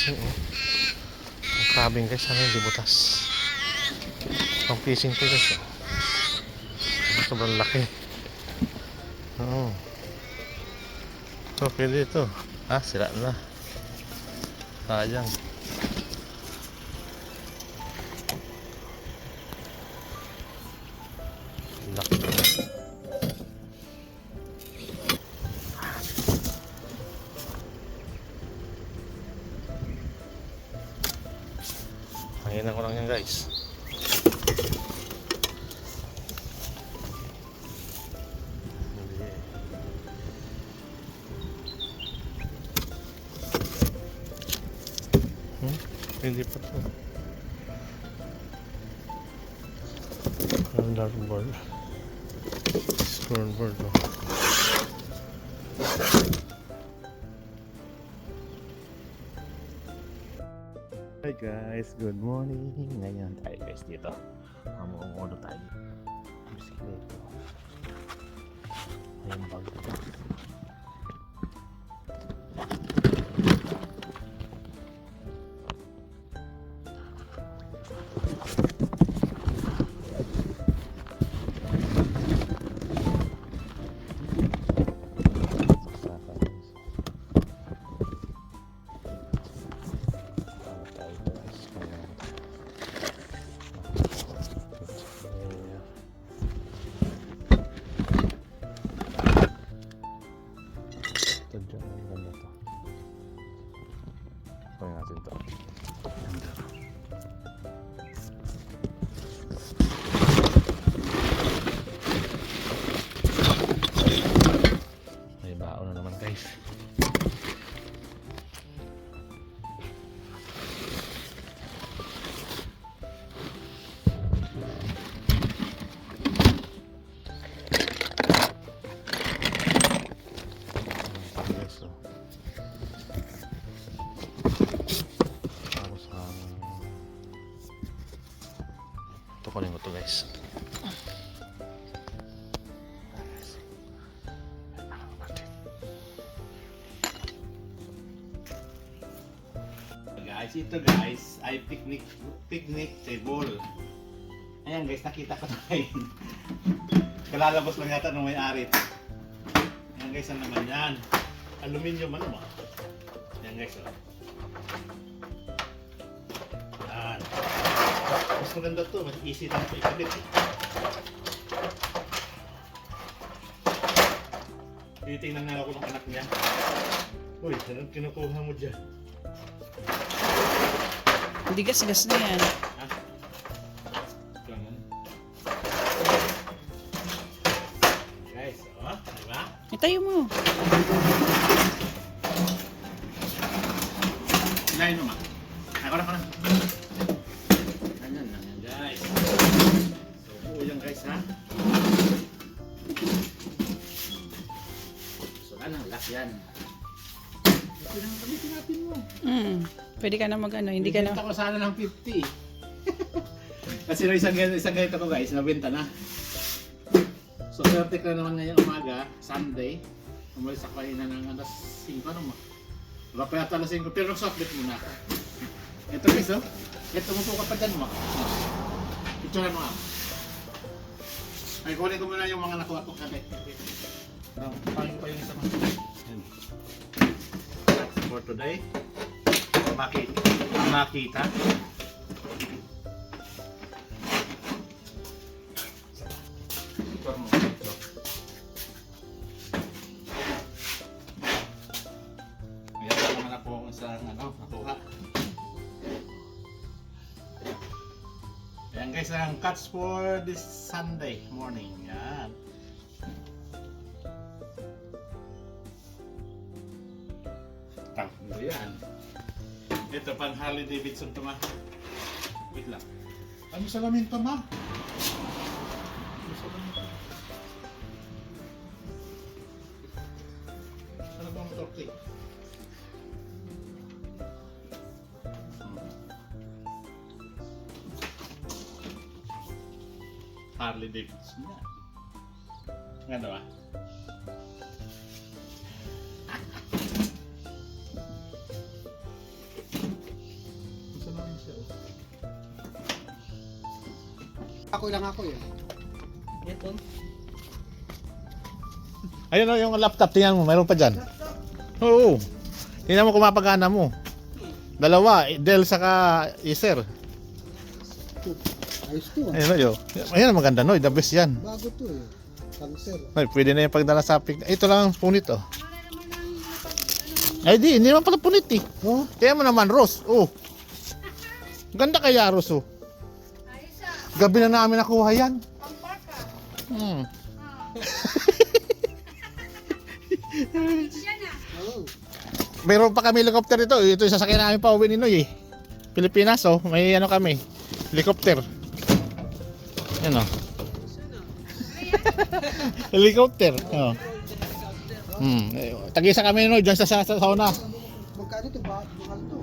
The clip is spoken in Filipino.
Oo. Ang krabing guys, sana hindi butas. Pang fishing to guys. Sobrang laki. Oo. So, pwede ito. Sira na. Sayang. Laki. Hanginan ko lang yan guys. Hindi pa ito. Ang dark board. Scoreboard. Hi guys, good morning. Ngayon tayo guys dito. Mamungulo tayo. Bisikleta. Ayan bag ito. Pagin natin ito. May baon na naman guys. Kunin ko to guys. Guys, ito guys ay picnic table. Ayan guys, nakita ko na ngayon. Kalalabas lang yata ng may-ari. Ayan guys, ano naman yan? Aluminium ano mo? Ayan guys, oh. Ayan. Mas maganda to, mas easy lang ito ikabit eh. Titingnan nga ako ng anak niya. Uy, anong kinukuha mo dyan? Hindi gas-gas na yan. Ha? Ganun. Guys, oh, diba? Itayo mo. Ilahin mo ma. Ako na. Ganyan guys. So, buo yan guys ha. So, anong last yan. Gamitin natin mo. Pwede ka na mag-ano, hindi ka na. Bibenta ko sana ng 50. Kasi no, isang ganito ko guys, nabenta na. So, swerte ka naman ngayong umaga, Sunday. Umalis ako kayo na ng alas 5 naman. Wala pa yata alas 5, pero softbit muna. Ito guys, oh. Ito mo ka pa dyan mo. Picturean mo nga. Ay, kunin ko muna yung mga nakuha ko kagay. Pangin pa yung isa mo. For today, makita. Ayan naman ako sa nakuha. Ayan guys, ang cuts for this Sunday morning. Yan. Tapos yan. Ito pang Harley Davidson to ma. Wait lang. Ano salamin to ma? Ano salamin to? Ano ba motor click? Harley Davidson yan. Ano ba? Ako lang ako eh. Ayun o, yung laptop, tingnan mo, mayroon pa dyan. Oo. Tingnan mo kung mapagana mo. Dalawa, Dell saka Acer. Ayos to ah. Ayun o, yun. Ayun, maganda no, the best yan. Bago to eh. Cancer. Ay, pwede na yung pagdala sa pick. Ito lang ang punit oh. Ay di, hindi naman pala punit eh. Oh, Kaya mo naman, Rose. Oh. Ganda kaya, Rose oh. Gabi na namin nakuha yan. Hmm. oh. Meron pa kami helicopter ito. Ito yung sasakyan namin pa uwi ni Noy eh. Pilipinas oh. May ano kami. Helicopter. Yan oh. Helicopter. Oh. Tag-isa kami ni Noy dyan sa sauna. Magkano to ba? Mahal to.